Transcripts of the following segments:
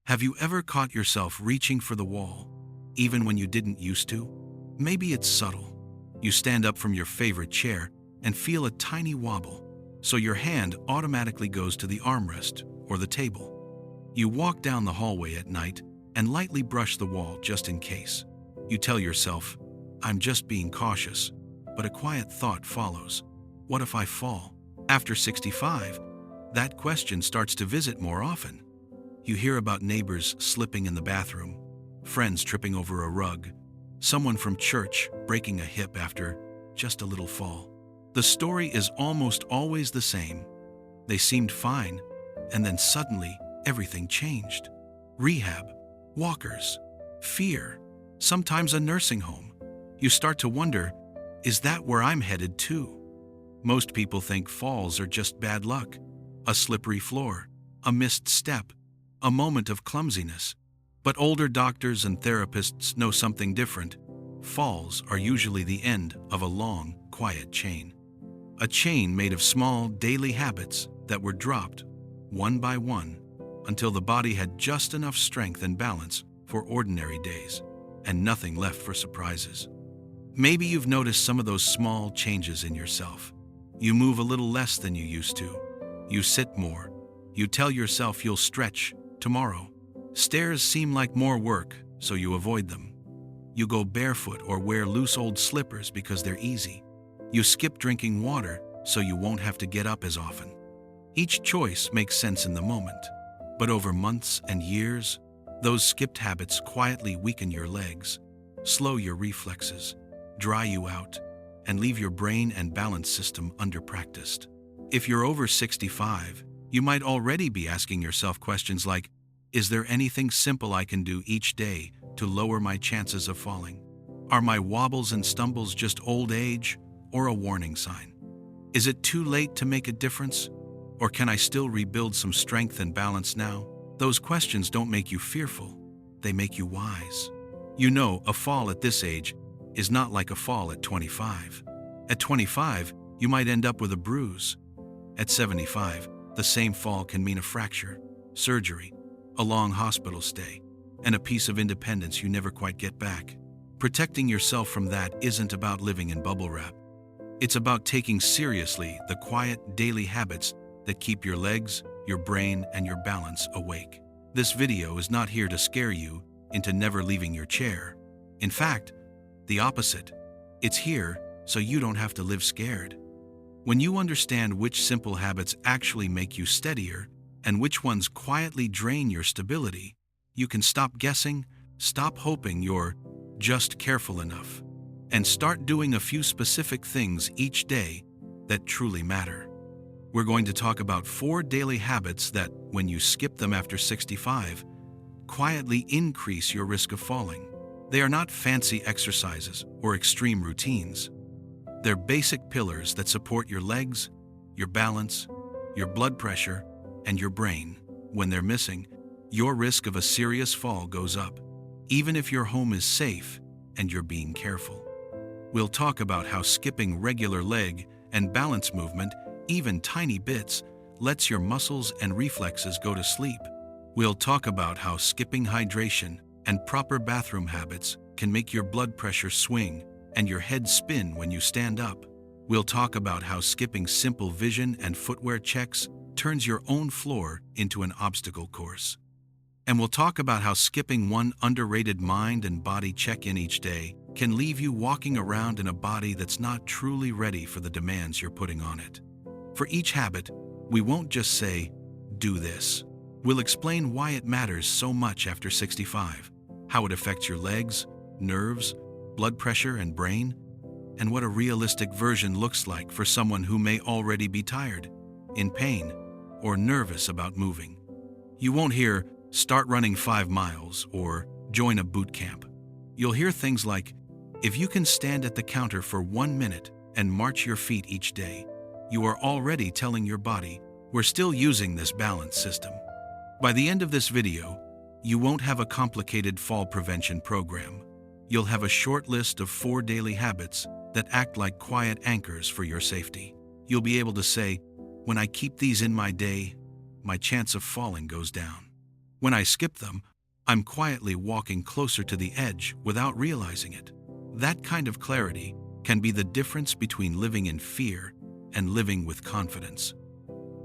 Have you ever caught yourself reaching for the wall, even when you didn't used to? Maybe it's subtle. You stand up from your favorite chair and feel a tiny wobble, so your hand automatically goes to the armrest or the table. You walk down the hallway at night and lightly brush the wall just in case. You tell yourself, I'm just being cautious, but a quiet thought follows. What if I fall? After 65, that question starts to visit more often. You hear about neighbors slipping in the bathroom, friends tripping over a rug, someone from church breaking a hip after just a little fall. The story is almost always the same. They seemed fine, and then suddenly everything changed. Rehab, walkers, fear, sometimes a nursing home. You start to wonder, is that where I'm headed too? Most people think falls are just bad luck, a slippery floor, a missed step, a moment of clumsiness. But older doctors and therapists know something different. Falls are usually the end of a long, quiet chain. A chain made of small, daily habits that were dropped, one by one, until the body had just enough strength and balance for ordinary days, and nothing left for surprises. Maybe you've noticed some of those small changes in yourself. You move a little less than you used to. You sit more. You tell yourself you'll stretch tomorrow. Stairs seem like more work, so you avoid them. You go barefoot or wear loose old slippers because they're easy. You skip drinking water so you won't have to get up as often. Each choice makes sense in the moment, but over months and years, those skipped habits quietly weaken your legs, slow your reflexes, dry you out, and leave your brain and balance system under-practiced. If you're over 65, you might already be asking yourself questions like, is there anything simple I can do each day to lower my chances of falling? Are my wobbles and stumbles just old age or a warning sign? Is it too late to make a difference? Or can I still rebuild some strength and balance now? Those questions don't make you fearful. They make you wise. You know, a fall at this age is not like a fall at 25. At 25, you might end up with a bruise. At 75, the same fall can mean a fracture, surgery, a long hospital stay, and a piece of independence you never quite get back. Protecting yourself from that isn't about living in bubble wrap. It's about taking seriously the quiet, daily habits that keep your legs, your brain, and your balance awake. This video is not here to scare you into never leaving your chair. In fact, the opposite. It's here so you don't have to live scared. When you understand which simple habits actually make you steadier and which ones quietly drain your stability, you can stop guessing, stop hoping you're just careful enough, and start doing a few specific things each day that truly matter. We're going to talk about 4 daily habits that, when you skip them after 65, quietly increase your risk of falling. They are not fancy exercises or extreme routines. They're basic pillars that support your legs, your balance, your blood pressure, and your brain. When they're missing, your risk of a serious fall goes up, even if your home is safe and you're being careful. We'll talk about how skipping regular leg and balance movement, even tiny bits, lets your muscles and reflexes go to sleep. We'll talk about how skipping hydration and proper bathroom habits can make your blood pressure swing and your head spin when you stand up. We'll talk about how skipping simple vision and footwear checks turns your own floor into an obstacle course. And we'll talk about how skipping one underrated mind and body check-in each day can leave you walking around in a body that's not truly ready for the demands you're putting on it. For each habit, we won't just say, do this. We'll explain why it matters so much after 65, how it affects your legs, nerves, blood pressure, and brain, and what a realistic version looks like for someone who may already be tired, in pain, or nervous about moving. You won't hear, start running 5 miles or join a boot camp. You'll hear things like, if you can stand at the counter for 1 minute and march your feet each day, you are already telling your body, we're still using this balance system. By the end of this video, you won't have a complicated fall prevention program. You'll have a short list of 4 daily habits that act like quiet anchors for your safety. You'll be able to say, when I keep these in my day, my chance of falling goes down. When I skip them, I'm quietly walking closer to the edge without realizing it. That kind of clarity can be the difference between living in fear and living with confidence.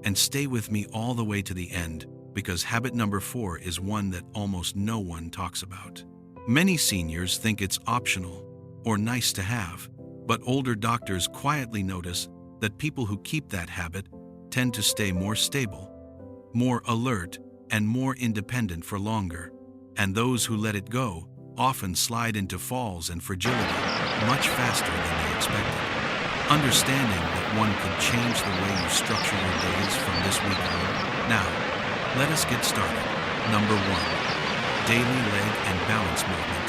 And stay with me all the way to the end, because habit number 4 is one that almost no one talks about. Many seniors think it's optional or nice to have, but older doctors quietly notice that people who keep that habit tend to stay more stable, more alert, and more independent for longer. And those who let it go often slide into falls and fragility much faster than they expected. Understanding that one could change the way you structure your days from this week on. Now, let us get started. Number 1. Daily leg and balance movement,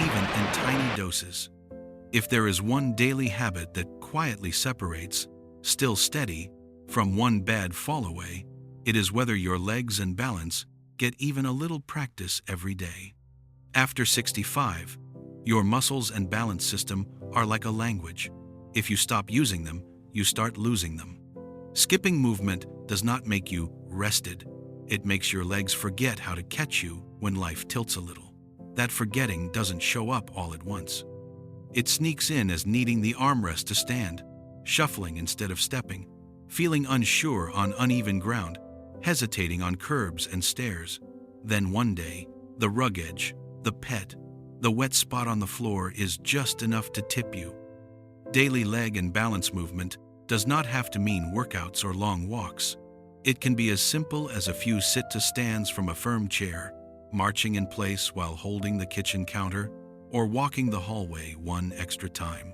even in tiny doses. If there is one daily habit that quietly separates, still steady, from one bad fall away, it is whether your legs and balance get even a little practice every day. After 65, your muscles and balance system are like a language. If you stop using them, you start losing them. Skipping movement does not make you rested. It makes your legs forget how to catch you when life tilts a little. That forgetting doesn't show up all at once. It sneaks in as needing the armrest to stand, shuffling instead of stepping, feeling unsure on uneven ground, hesitating on curbs and stairs. Then one day, the rug edge, the pet, the wet spot on the floor is just enough to tip you. Daily leg and balance movement does not have to mean workouts or long walks. It can be as simple as a few sit-to-stands from a firm chair, marching in place while holding the kitchen counter, or walking the hallway one extra time.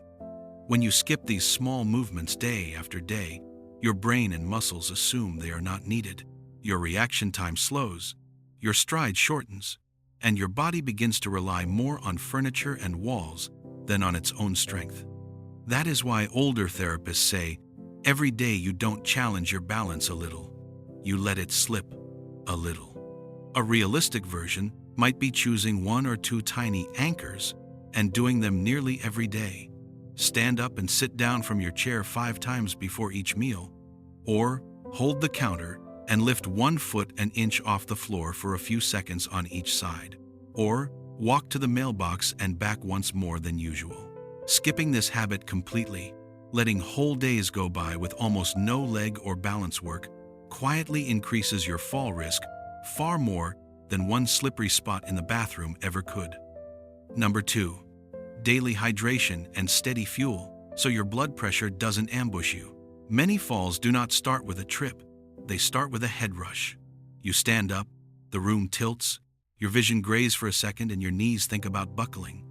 When you skip these small movements day after day, your brain and muscles assume they are not needed. Your reaction time slows, your stride shortens, and your body begins to rely more on furniture and walls than on its own strength. That is why older therapists say, every day you don't challenge your balance a little, you let it slip a little. A realistic version might be choosing 1 or 2 tiny anchors and doing them nearly every day. Stand up and sit down from your chair 5 times before each meal, or hold the counter and lift 1 foot an inch off the floor for a few seconds on each side, or walk to the mailbox and back once more than usual. Skipping this habit completely, letting whole days go by with almost no leg or balance work, quietly increases your fall risk far more than one slippery spot in the bathroom ever could. Number 2. Daily hydration and steady fuel, so your blood pressure doesn't ambush you. Many falls do not start with a trip. They start with a head rush. You stand up, the room tilts, your vision grays for a second, and your knees think about buckling.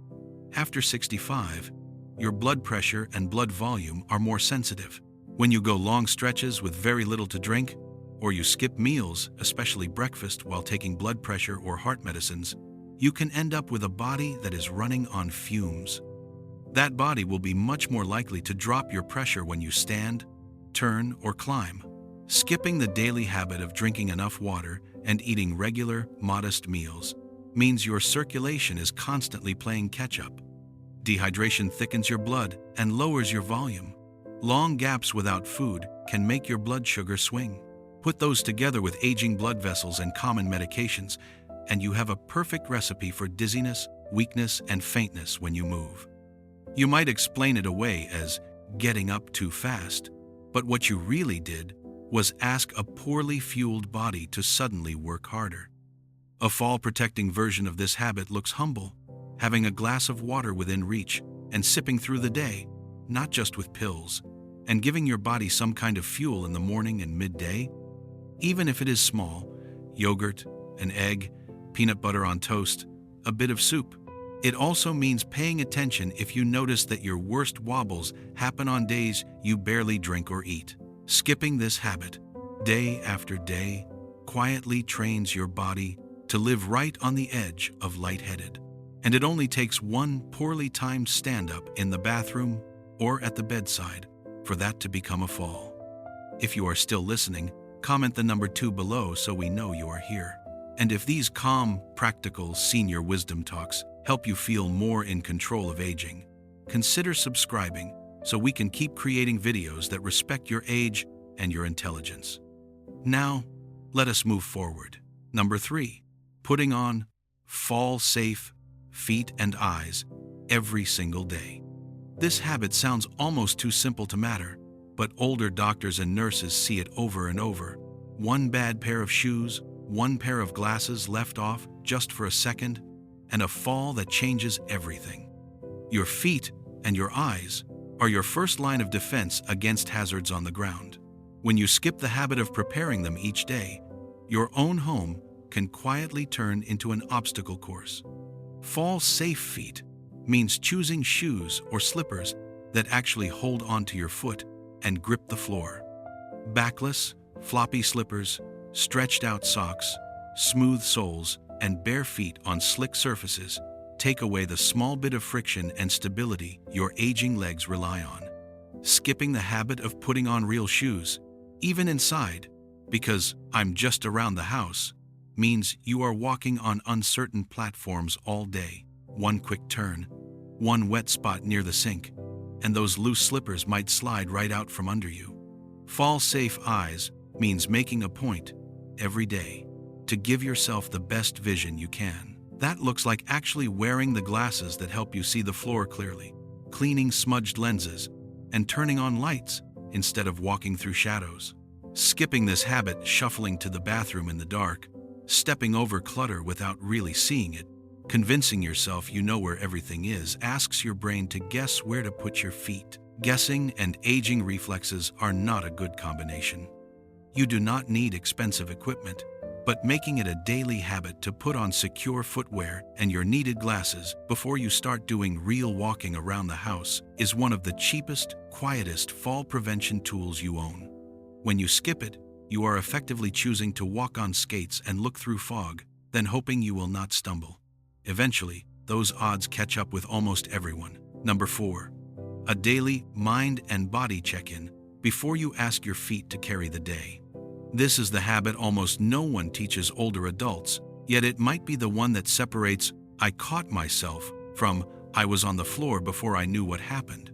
After 65, your blood pressure and blood volume are more sensitive. When you go long stretches with very little to drink, or you skip meals, especially breakfast, while taking blood pressure or heart medicines, you can end up with a body that is running on fumes. That body will be much more likely to drop your pressure when you stand, turn, or climb. Skipping the daily habit of drinking enough water and eating regular, modest meals means your circulation is constantly playing catch-up. Dehydration thickens your blood and lowers your volume. Long gaps without food can make your blood sugar swing. Put those together with aging blood vessels and common medications, and you have a perfect recipe for dizziness, weakness, and faintness when you move. You might explain it away as getting up too fast, but what you really did was ask a poorly fueled body to suddenly work harder. A fall-protecting version of this habit looks humble, having a glass of water within reach and sipping through the day, not just with pills, and giving your body some kind of fuel in the morning and midday. Even if it is small, yogurt, an egg, peanut butter on toast, a bit of soup. It also means paying attention if you notice that your worst wobbles happen on days you barely drink or eat. Skipping this habit, day after day, quietly trains your body to live right on the edge of lightheaded. And it only takes one poorly timed stand-up in the bathroom or at the bedside for that to become a fall. If you are still listening, comment the number 2 below so we know you are here. And if these calm, practical senior wisdom talks help you feel more in control of aging, consider subscribing so we can keep creating videos that respect your age and your intelligence. Now, let us move forward. Number 3. putting on fall-safe feet and eyes every single day. This habit sounds almost too simple to matter, but older doctors and nurses see it over and over. One bad pair of shoes, one pair of glasses left off just for a second, and a fall that changes everything. Your feet and your eyes are your first line of defense against hazards on the ground. When you skip the habit of preparing them each day, your own home can quietly turn into an obstacle course. Fall-safe feet means choosing shoes or slippers that actually hold onto your foot and grip the floor. Backless, floppy slippers, stretched-out socks, smooth soles, and bare feet on slick surfaces take away the small bit of friction and stability your aging legs rely on. Skipping the habit of putting on real shoes, even inside, because I'm just around the house, means you are walking on uncertain platforms all day. One quick turn, one wet spot near the sink, and those loose slippers might slide right out from under you. Fall-safe eyes means making a point every day to give yourself the best vision you can. That looks like actually wearing the glasses that help you see the floor clearly, cleaning smudged lenses, and turning on lights instead of walking through shadows. Skipping this habit, shuffling to the bathroom in the dark, stepping over clutter without really seeing it, convincing yourself you know where everything is, asks your brain to guess where to put your feet. Guessing and aging reflexes are not a good combination. You do not need expensive equipment, but making it a daily habit to put on secure footwear and your needed glasses before you start doing real walking around the house is one of the cheapest, quietest fall prevention tools you own. When you skip it, you are effectively choosing to walk on skates and look through fog, then hoping you will not stumble. Eventually, those odds catch up with almost everyone. Number 4. A daily mind and body check-in before you ask your feet to carry the day. This is the habit almost no one teaches older adults, yet it might be the one that separates "I caught myself" from "I was on the floor before I knew what happened."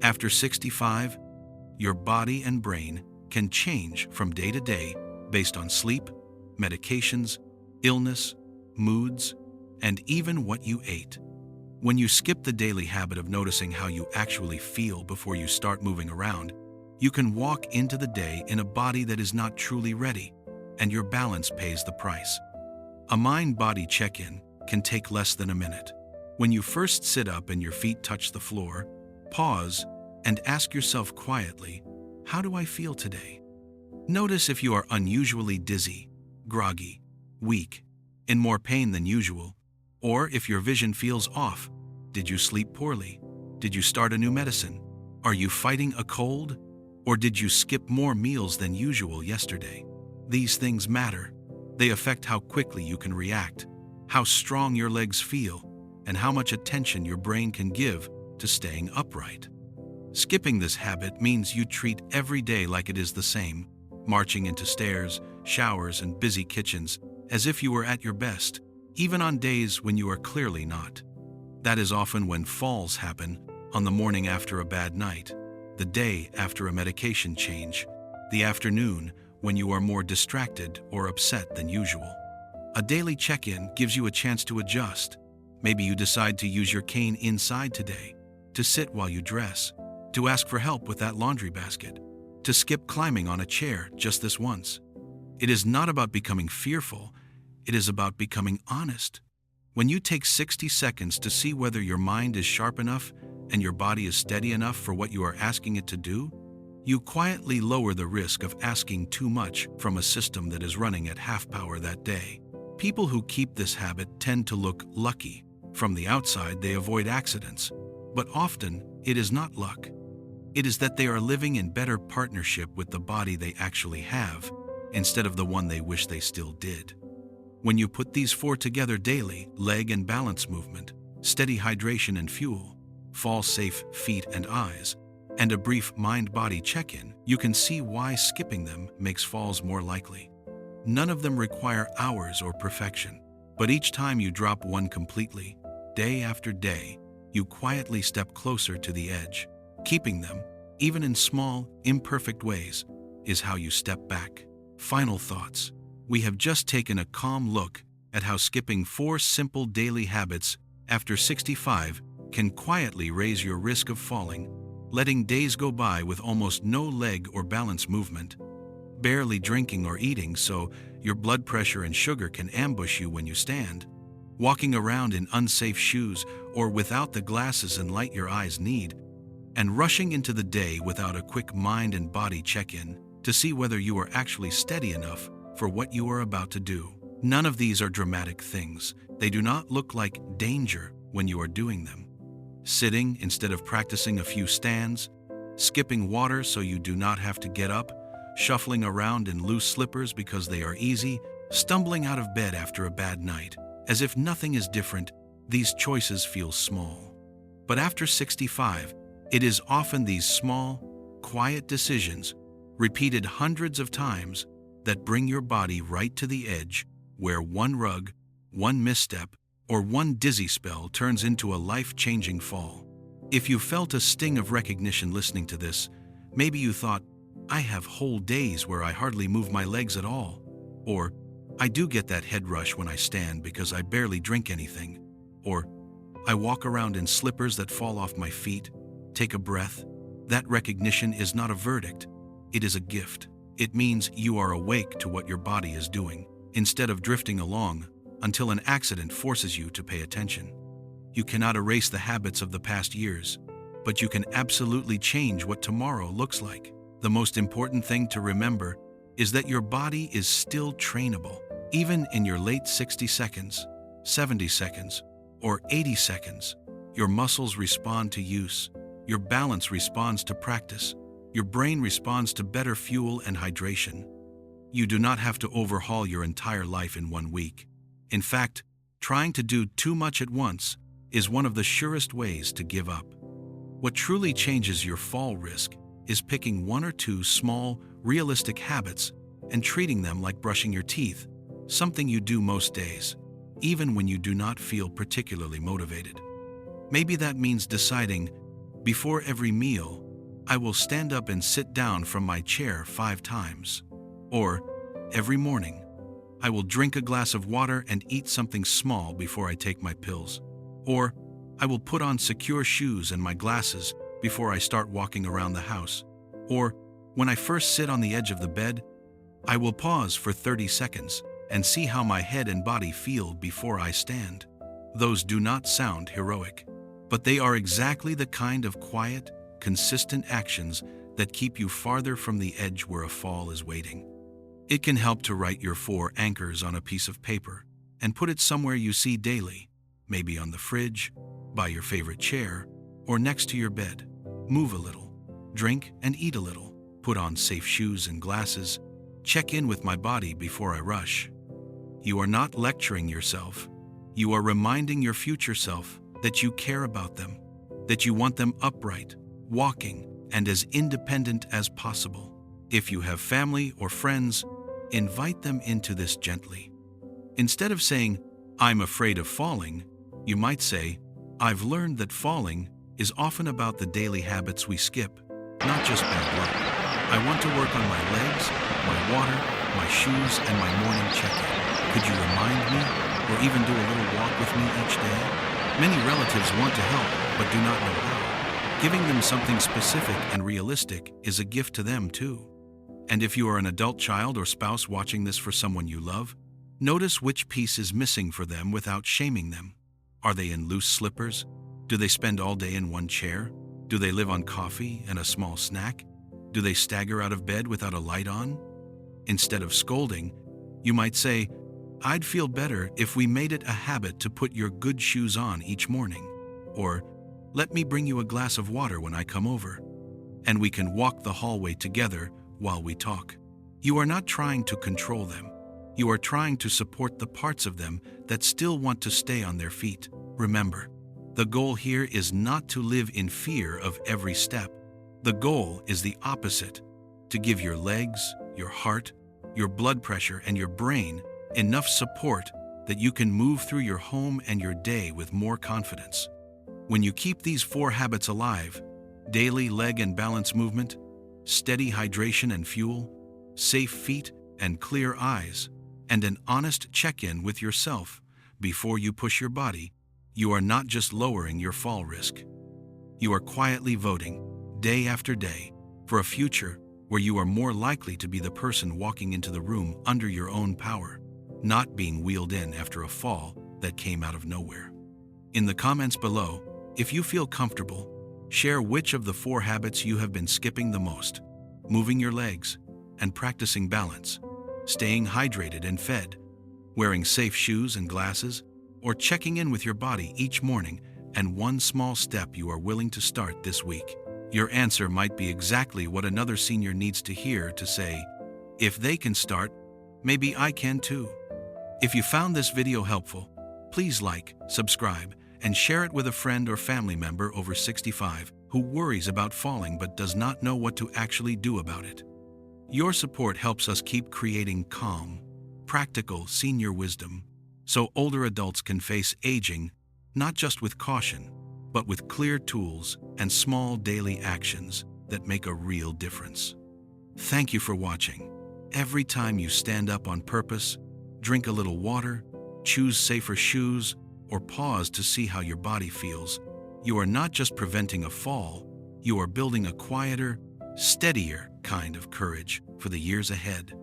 After 65, your body and brain can change from day to day based on sleep, medications, illness, moods, and even what you ate. When you skip the daily habit of noticing how you actually feel before you start moving around, you can walk into the day in a body that is not truly ready, and your balance pays the price. A mind-body check-in can take less than a minute. When you first sit up and your feet touch the floor, pause and ask yourself quietly, "How do I feel today?" Notice if you are unusually dizzy, groggy, weak, in more pain than usual, or if your vision feels off. Did you sleep poorly? Did you start a new medicine? Are you fighting a cold? Or did you skip more meals than usual yesterday? These things matter. They affect how quickly you can react, how strong your legs feel, and how much attention your brain can give to staying upright. Skipping this habit means you treat every day like it is the same, marching into stairs, showers, and busy kitchens as if you were at your best, even on days when you are clearly not. That is often when falls happen, on the morning after a bad night, the day after a medication change, the afternoon when you are more distracted or upset than usual. A daily check-in gives you a chance to adjust. Maybe you decide to use your cane inside today, to sit while you dress, to ask for help with that laundry basket, to skip climbing on a chair just this once. It is not about becoming fearful, it is about becoming honest. When you take 60 seconds to see whether your mind is sharp enough and your body is steady enough for what you are asking it to do, you quietly lower the risk of asking too much from a system that is running at half power that day. People who keep this habit tend to look lucky. From the outside, they avoid accidents, but often it is not luck. It is that they are living in better partnership with the body they actually have, instead of the one they wish they still did. When you put these 4 together daily, leg and balance movement, steady hydration and fuel, fall-safe feet and eyes, and a brief mind-body check-in, you can see why skipping them makes falls more likely. None of them require hours or perfection, but each time you drop one completely, day after day, you quietly step closer to the edge. Keeping them, even in small, imperfect ways, is how you step back. Final thoughts. We have just taken a calm look at how skipping 4 simple daily habits after 65 can quietly raise your risk of falling, letting days go by with almost no leg or balance movement, barely drinking or eating so your blood pressure and sugar can ambush you when you stand, walking around in unsafe shoes or without the glasses and light your eyes need, and rushing into the day without a quick mind and body check-in to see whether you are actually steady enough for what you are about to do. None of these are dramatic things. They do not look like danger when you are doing them. Sitting instead of practicing a few stands, skipping water so you do not have to get up, shuffling around in loose slippers because they are easy, stumbling out of bed after a bad night. As if nothing is different, these choices feel small. But after 65, it is often these small, quiet decisions, repeated hundreds of times, that bring your body right to the edge, where one rug, one misstep, or one dizzy spell turns into a life-changing fall. If you felt a sting of recognition listening to this, maybe you thought, I have whole days where I hardly move my legs at all. Or, I do get that head rush when I stand because I barely drink anything. Or, I walk around in slippers that fall off my feet. Take a breath. That recognition is not a verdict. It is a gift. It means you are awake to what your body is doing, instead of drifting along until an accident forces you to pay attention. You cannot erase the habits of the past years, but you can absolutely change what tomorrow looks like. The most important thing to remember is that your body is still trainable. Even in your late 60 seconds, 70 seconds, or 80 seconds, your muscles respond to use, your balance responds to practice, your brain responds to better fuel and hydration. You do not have to overhaul your entire life in 1 week. In fact, trying to do too much at once is one of the surest ways to give up. What truly changes your fall risk is picking 1 or 2 small, realistic habits and treating them like brushing your teeth, something you do most days, even when you do not feel particularly motivated. Maybe that means deciding, before every meal, I will stand up and sit down from my chair 5 times. Or, every morning, I will drink a glass of water and eat something small before I take my pills. Or, I will put on secure shoes and my glasses before I start walking around the house. Or, when I first sit on the edge of the bed, I will pause for 30 seconds and see how my head and body feel before I stand. Those do not sound heroic, but they are exactly the kind of quiet, consistent actions that keep you farther from the edge where a fall is waiting. It can help to write your 4 anchors on a piece of paper and put it somewhere you see daily, maybe on the fridge, by your favorite chair, or next to your bed. Move a little, drink and eat a little, put on safe shoes and glasses, check in with my body before I rush. You are not lecturing yourself. You are reminding your future self that you care about them, that you want them upright, walking, and as independent as possible. If you have family or friends, invite them into this gently. Instead of saying, I'm afraid of falling, you might say, I've learned that falling is often about the daily habits we skip, not just bad luck. I want to work on my legs, my water, my shoes, and my morning check-in. Could you remind me, or even do a little walk with me each day? Many relatives want to help, but do not know how. Giving them something specific and realistic is a gift to them too. And if you are an adult child or spouse watching this for someone you love, notice which piece is missing for them without shaming them. Are they in loose slippers? Do they spend all day in one chair? Do they live on coffee and a small snack? Do they stagger out of bed without a light on? Instead of scolding, you might say, I'd feel better if we made it a habit to put your good shoes on each morning. Or, let me bring you a glass of water when I come over, and we can walk the hallway together while we talk. You are not trying to control them. You are trying to support the parts of them that still want to stay on their feet. Remember, the goal here is not to live in fear of every step. The goal is the opposite, to give your legs, your heart, your blood pressure, and your brain enough support that you can move through your home and your day with more confidence. When you keep these 4 habits alive, daily leg and balance movement, steady hydration and fuel, safe feet, and clear eyes, and an honest check-in with yourself before you push your body, you are not just lowering your fall risk. You are quietly voting, day after day, for a future where you are more likely to be the person walking into the room under your own power, not being wheeled in after a fall that came out of nowhere. In the comments below, if you feel comfortable, share which of the 4 habits you have been skipping the most: moving your legs and practicing balance, staying hydrated and fed, wearing safe shoes and glasses, or checking in with your body each morning, and one small step you are willing to start this week. Your answer might be exactly what another senior needs to hear to say, if they can start, maybe I can too. If you found this video helpful, please like, subscribe, and share it with a friend or family member over 65 who worries about falling but does not know what to actually do about it. Your support helps us keep creating calm, practical senior wisdom, so older adults can face aging not just with caution, but with clear tools and small daily actions that make a real difference. Thank you for watching. Every time you stand up on purpose, drink a little water, choose safer shoes, or pause to see how your body feels, you are not just preventing a fall, you are building a quieter, steadier kind of courage for the years ahead.